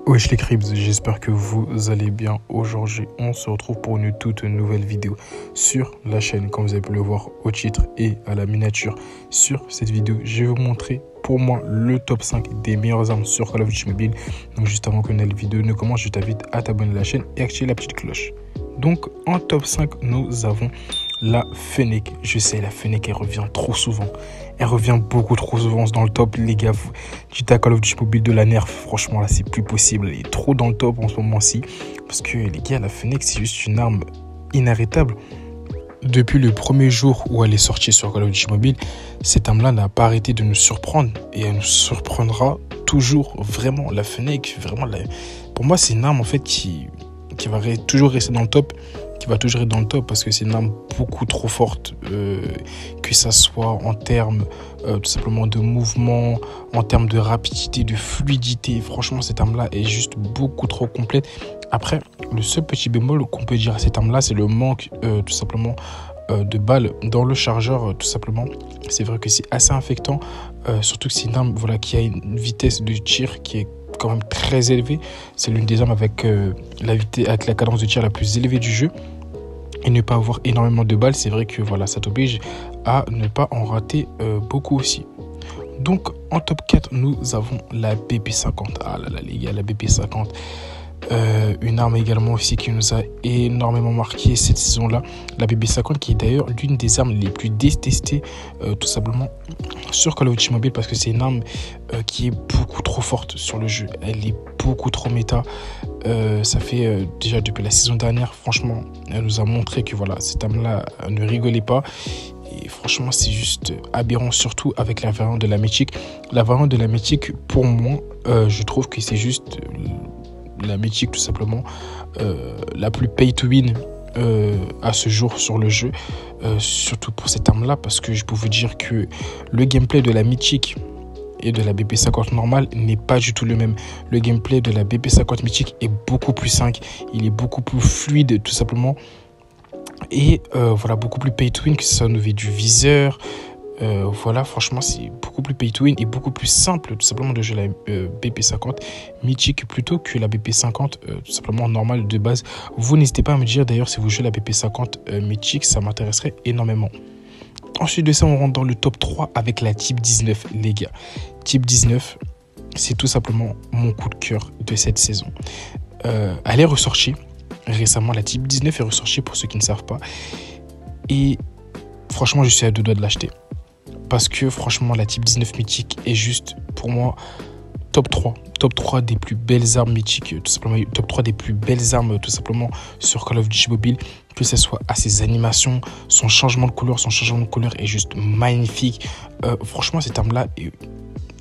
Wesh les Cribs, j'espère que vous allez bien. Aujourd'hui, on se retrouve pour une toute nouvelle vidéo sur la chaîne, comme vous avez pu le voir au titre et à la miniature. Sur cette vidéo, je vais vous montrer pour moi le top 5 des meilleures armes sur Call of Duty Mobile. Donc juste avant que la vidéo ne commence, je t'invite à t'abonner à la chaîne et activer la petite cloche. Donc en top 5, nous avons la Fennec. Je sais, la Fennec, elle revient trop souvent. Elle revient beaucoup trop souvent dans le top, les gars. Tu t'as Call of Duty Mobile de la nerf, franchement, là, c'est plus possible. Elle est trop dans le top en ce moment-ci. Parce que, les gars, la Fennec, c'est juste une arme inarrêtable. Depuis le premier jour où elle est sortie sur Call of Duty Mobile, cette arme-là n'a pas arrêté de nous surprendre. Et elle nous surprendra toujours, vraiment. La Fennec, vraiment, pour moi, c'est une arme, en fait, qui va toujours rester dans le top. Qui va toujours être dans le top parce que c'est une arme beaucoup trop forte, que ça soit en termes tout simplement de mouvement, en termes de rapidité, de fluidité. Franchement, cette arme-là est juste beaucoup trop complète. Après, le seul petit bémol qu'on peut dire à cette arme-là, c'est le manque tout simplement de balles dans le chargeur, tout simplement. C'est vrai que c'est assez infectant, surtout que c'est une arme qui a une vitesse de tir qui est quand même très élevée. C'est l'une des armes avec la cadence de tir la plus élevée du jeu. Et ne pas avoir énormément de balles, c'est vrai que ça t'oblige à ne pas en rater beaucoup aussi. Donc en top 4, nous avons la BP50. Ah là là les gars, la BP50. Une arme également aussi qui nous a énormément marqué cette saison-là. La BP50 qui est d'ailleurs l'une des armes les plus détestées tout simplement sur Call of Duty Mobile parce que c'est une arme qui est beaucoup trop forte sur le jeu. Elle est beaucoup trop méta. Ça fait déjà depuis la saison dernière, franchement, elle nous a montré que cette arme-là ne rigolait pas. Et franchement, c'est juste aberrant, surtout avec la variante de la Mythique. La variante de la Mythique, pour moi, je trouve que c'est juste la Mythique tout simplement la plus pay to win à ce jour sur le jeu, surtout pour cette arme là parce que je peux vous dire que le gameplay de la Mythique et de la BP50 normale n'est pas du tout le même. Le gameplay de la BP50 Mythique est beaucoup plus simple, il est beaucoup plus fluide tout simplement et beaucoup plus pay to win, que ce soit au niveau du viseur. Franchement, c'est beaucoup plus pay to win et beaucoup plus simple tout simplement de jouer la BP50 Mythique plutôt que la BP50 tout simplement normale de base. Vous n'hésitez pas à me dire d'ailleurs si vous jouez la BP50 Mythique, ça m'intéresserait énormément. Ensuite de ça, on rentre dans le top 3 avec la Type 19, les gars. Type 19, c'est tout simplement mon coup de cœur de cette saison. Elle est ressortie récemment, la Type 19 est ressortie pour ceux qui ne savent pas. Et franchement, je suis à deux doigts de l'acheter. Parce que franchement, la Type 19 Mythique est juste, pour moi, top 3. Top 3 des plus belles armes mythiques, tout simplement. Top 3 des plus belles armes, tout simplement, sur Call of Duty Mobile. Que ce soit à ses animations, son changement de couleur. Son changement de couleur est juste magnifique. Franchement, cette arme-là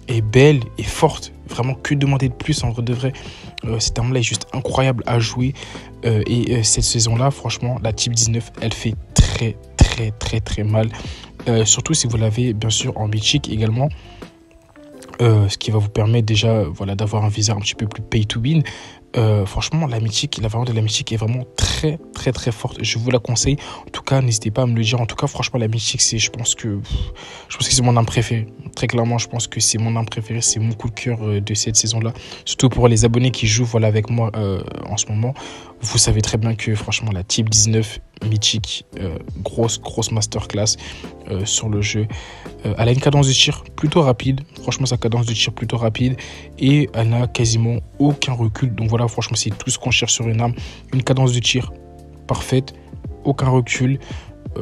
est belle et forte. Vraiment, que demander de plus en vrai de vrai. Cette arme-là est juste incroyable à jouer. Cette saison-là, franchement, la Type 19, elle fait très mal. Surtout si vous l'avez bien sûr en mythique également, ce qui va vous permettre déjà d'avoir un viseur un petit peu plus pay to win. Franchement, la variante de la mythique est vraiment très forte. Je vous la conseille. En tout cas, n'hésitez pas à me le dire. En tout cas, franchement, la mythique, je pense que c'est mon arme préférée. Très clairement, je pense que c'est mon arme préférée. C'est mon coup de cœur de cette saison-là. Surtout pour les abonnés qui jouent avec moi en ce moment. Vous savez très bien que franchement, la Type 19 mythique, grosse masterclass sur le jeu. Elle a une cadence de tir plutôt rapide. Franchement, sa cadence de tir plutôt rapide. Et elle n'a quasiment aucun recul. Donc franchement, c'est tout ce qu'on cherche sur une arme. Une cadence de tir parfaite, aucun recul.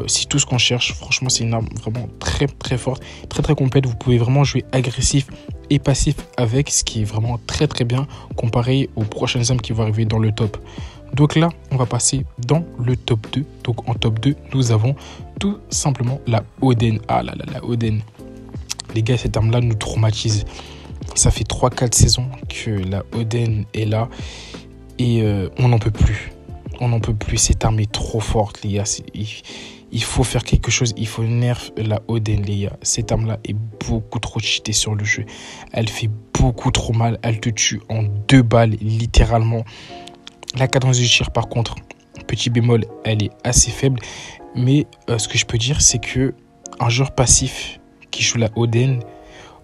C'est tout ce qu'on cherche. Franchement, c'est une arme vraiment très forte, très complète. Vous pouvez vraiment jouer agressif et passif avec, ce qui est vraiment très bien comparé aux prochaines armes qui vont arriver dans le top. Donc là, on va passer dans le top 2. Donc en top 2, nous avons tout simplement la Oden. Ah là là, la Oden. Les gars, cette arme-là nous traumatise. Ça fait 3-4 saisons que la Oden est là et on n'en peut plus. On n'en peut plus. Cette arme est trop forte, les gars. Il faut faire quelque chose. Il faut nerf la Oden, les gars. Cette arme-là est beaucoup trop cheatée sur le jeu. Elle fait beaucoup trop mal. Elle te tue en 2 balles, littéralement. La cadence du tir, par contre, petit bémol, elle est assez faible. Mais ce que je peux dire, c'est que un joueur passif qui joue la Oden,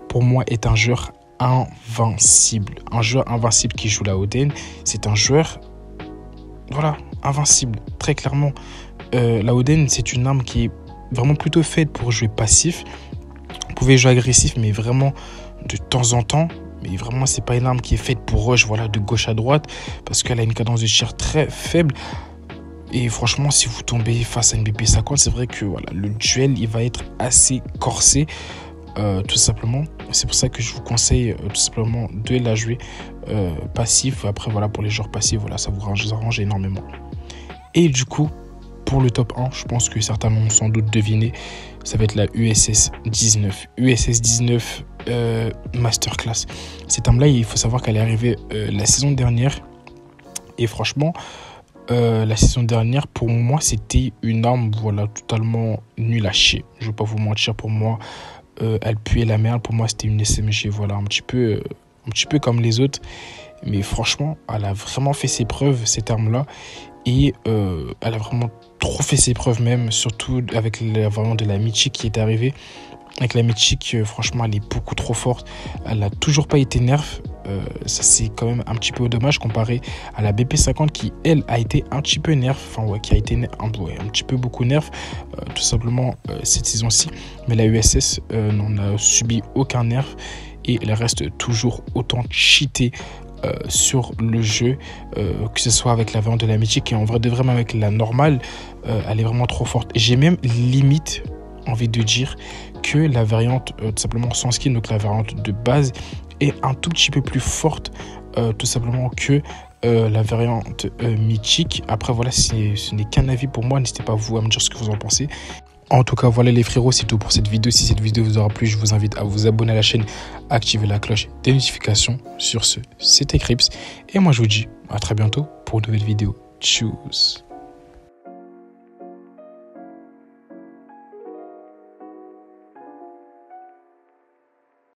pour moi, est un joueur invincible. Un joueur invincible qui joue la Oden, c'est un joueur, voilà, invincible, très clairement. La Oden, c'est une arme qui est vraiment plutôt faite pour jouer passif. Vous pouvez jouer agressif, mais vraiment de temps en temps. Mais vraiment, c'est pas une arme qui est faite pour rush, voilà, de gauche à droite, parce qu'elle a une cadence de tir très faible. Et franchement, si vous tombez face à une BP50, c'est vrai que voilà, le duel, il va être assez corsé, tout simplement. C'est pour ça que je vous conseille tout simplement de la jouer passif. Après, voilà, pour les joueurs passifs, voilà, ça vous arrange énormément. Et du coup, pour le top 1, je pense que certains l'ont sans doute deviné, ça va être la USS 19. USS 19 Masterclass. Cette arme-là, il faut savoir qu'elle est arrivée la saison dernière. Et franchement, la saison dernière, pour moi, c'était une arme, voilà, totalement nulle à chier. Je ne vais pas vous mentir, pour moi, elle puait la merde. Pour moi, c'était une SMG, voilà, un petit peu comme les autres. Mais franchement, elle a vraiment fait ses preuves, cette arme-là. Et elle a vraiment trop fait ses preuves même, surtout avec la variante de la Mythique qui est arrivée. Avec la Mythique, franchement, elle est beaucoup trop forte. Elle n'a toujours pas été nerf. Ça, c'est quand même un petit peu dommage comparé à la BP50 qui, elle, a été un petit peu nerf. Enfin, ouais, qui a été un petit peu beaucoup nerf, tout simplement, cette saison-ci. Mais la USS n'en a subi aucun nerf et elle reste toujours autant cheatée sur le jeu, que ce soit avec la variante de la mythique et en vrai de vrai même avec la normale, elle est vraiment trop forte. J'ai même limite envie de dire que la variante tout simplement sans skin, donc la variante de base, est un tout petit peu plus forte tout simplement que la variante mythique. Après voilà, ce n'est qu'un avis pour moi, n'hésitez pas vous à me dire ce que vous en pensez. En tout cas, voilà les frérots, c'est tout pour cette vidéo. Si cette vidéo vous aura plu, je vous invite à vous abonner à la chaîne, activer la cloche des notifications. Sur ce, c'était Crips. Et moi, je vous dis à très bientôt pour une nouvelle vidéo. Tchuss.